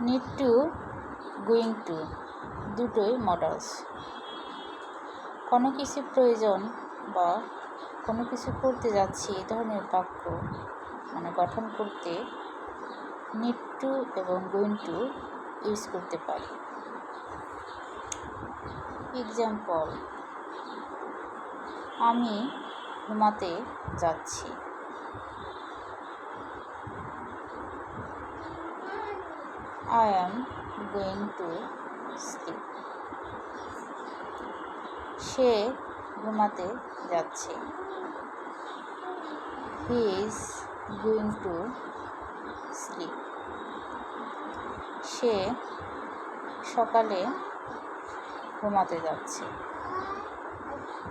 Need to, going to দুটোই modals. কোনো কিছু প্রয়োজন বা কোনো কিছু করতে যাচ্ছি এই ধরনের বাক্য গঠন করতে নিড টু এবং গোয়িং টু ইউজ করতে পারি। এক্সাম্পল, আমি ঘুমাতে যাচ্ছি। I am going to sleep. সে ঘুমাতে যাচ্ছে। He is going to sleep. সে সকালে ঘুমাতে যাচ্ছে।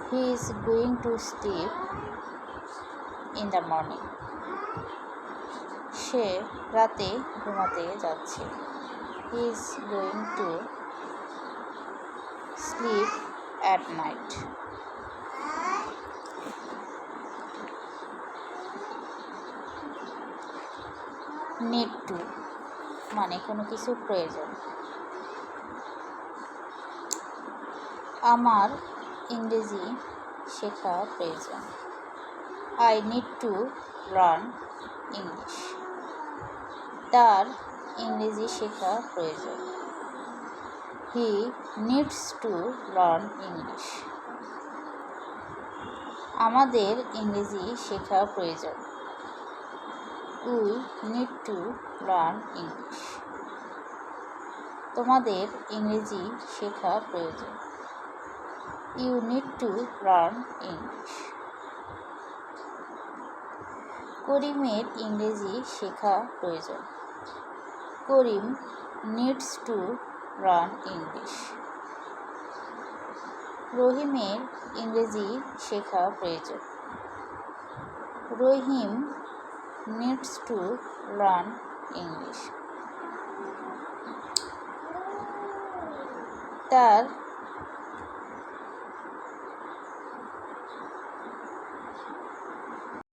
He is going to sleep in the morning. সে রাতে ঘুমাতে যাচ্ছে। He is going to sleep at night. Need to কোনো কিছু প্রয়োজন। আমার ইংরেজি শেখা প্রয়োজন। I need to learn English. তার ইংরেজি শেখা প্রয়োজন। He needs to learn English. আমাদের ইংরেজি শেখা প্রয়োজন। We need to learn English. তোমাদের ইংরেজি শেখা প্রয়োজন। You need to learn English. করিমের ইংরেজি শেখা প্রয়োজন। করিম needs to learn English. রহিমের ইংরেজি শেখা প্রয়োজন। রহিম needs to learn English. তার